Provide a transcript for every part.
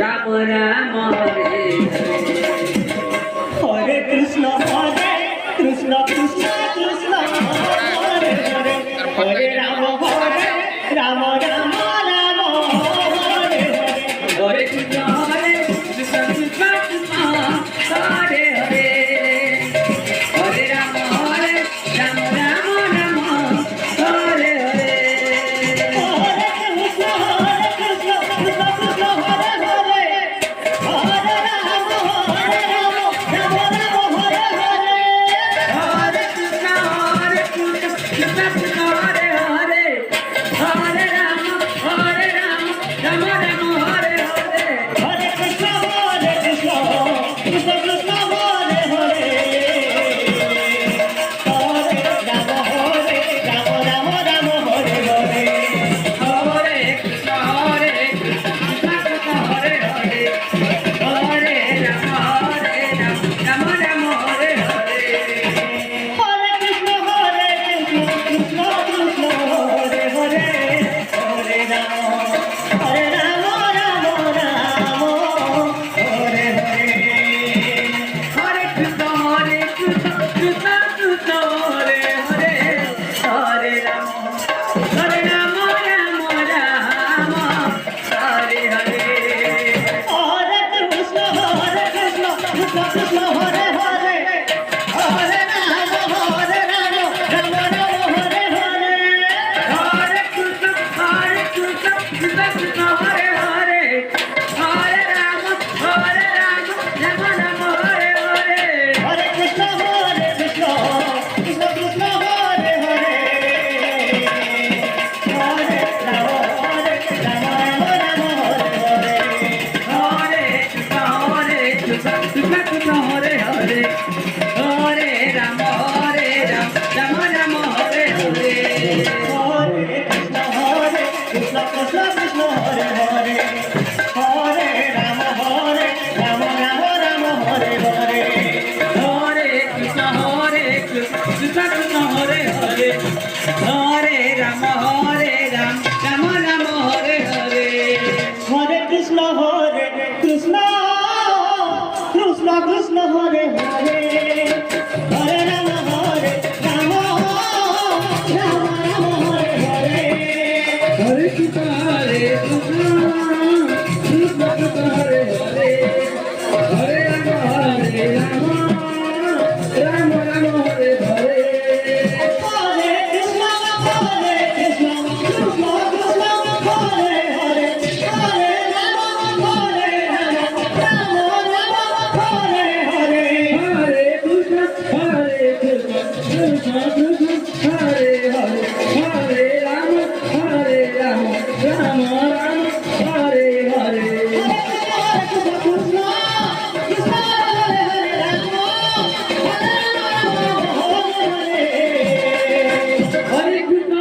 Ram Ram Hare Hare Krishna Krishna Krishna Hare Hare Hare Ram Ram Ram Hare Hare Hare Krishna Krishna Krishna Hare Hare Hare Ram Ram Ram Hare Hare Hare Krishna Krishna Krishna Hare Hare Hare Ram Ram Ram Hare Hare Hare Krishna Krishna Krishna Hare Hare Hare Ram Ram Ram Hare Hare Hare Krishna Krishna Krishna Hare Hare Hare Ram Ram Ram Hare Hare Hare Krishna Krishna Krishna Hare Hare Hare Ram Ram Ram Hare Hare Hare Krishna Krishna Krishna Hare Hare Hare Ram Ram Ram Hare Hare Hare Krishna Krishna Krishna Hare Hare Hare Ram Ram Ram Hare Hare Hare Krishna Krishna Krishna Hare Hare Hare Ram Ram Ram Hare Hare Hare Krishna Krishna Krishna Krishna Hare Hare Hare Ram Ram Hare Hare Hare Krishna Krishna Krishna Hare Hare Hare Ram Ram Ram Hare Hare Hare Krishna Krishna Krishna Hare Hare Hare Ram Ram Ram Hare Hare Hare Krishna Krishna Krishna Hare Hare Hare Ram Ram Ram Hare Hare Hare Krishna Krishna Krishna Krishna Hare Hare Hare Ram Ram Ram Hare Hare Hare Krishna Krishna Krishna Hare Hare Hare Ram Ram Ram Hare Hare Hare Krishna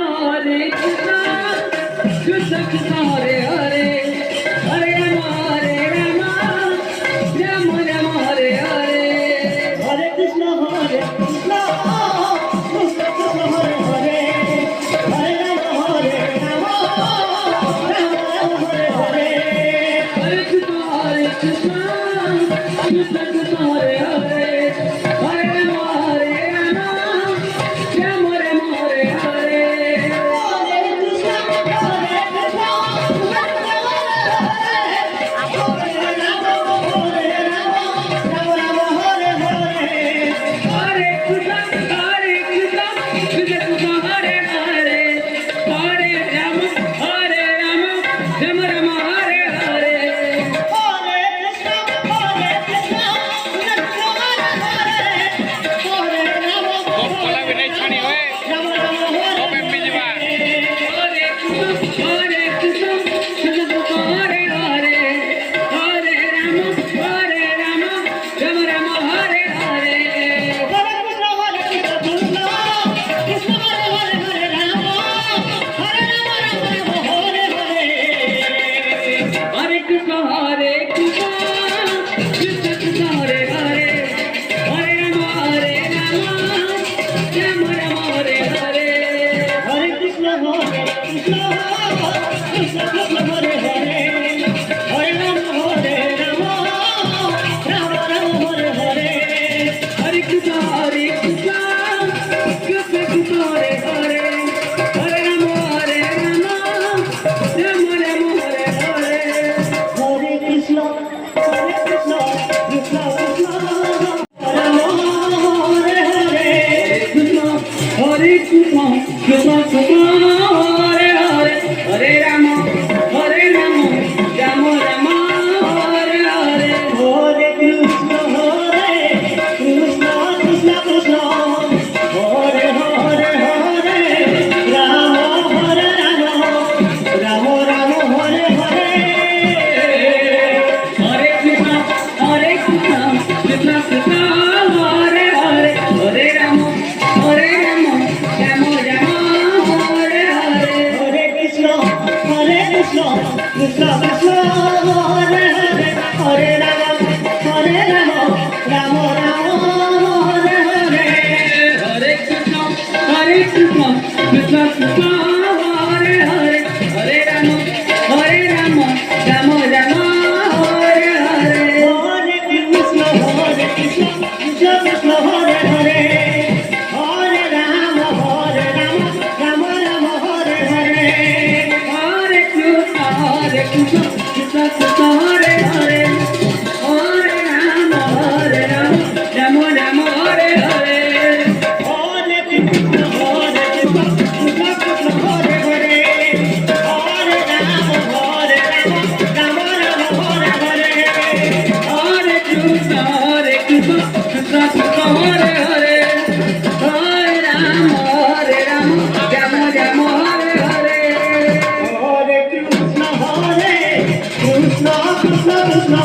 Krishna Krishna Hare Hare Hare Ram Ram Hare Hare Hare Krishna Krishna Krishna Hare Hare Hare Ram Ram Ram Hare Hare Hare Krishna Krishna Krishna Hare Hare Hare Ram Ram Ram Hare Hare Hare Krishna Krishna Krishna Hare Hare Hare Ram Ram Ram Hare Hare Hare Krishna Krishna Krishna Krishna Hare Hare Hare Ram Ram Ram Hare Hare Hare Krishna Krishna Hare Krishna Krishna Krishna Hare Hare Hare Ram Hare Hare, Hare Rama, Rama Rama, Hare Hare. Hare Krishna, Krishna Krishna, Hare Hare, Hare Rama, Rama Rama, Hare Hare. Hare Krishna, Krishna Krishna, Hare Hare. Hare Rama, Rama Rama, Hare Hare. Hare Krishna, Krishna Krishna, Hare Hare, Hare Rama, Rama Rama, Hare Hare. Hare Krishna, Krishna Krishna, Hare Hare. Hare Rama, Rama Rama, Hare Hare. Hare Krishna, Krishna Krishna, Hare Hare, Hare Rama, Rama Rama, Hare Hare. Hare Krishna, Krishna Krishna,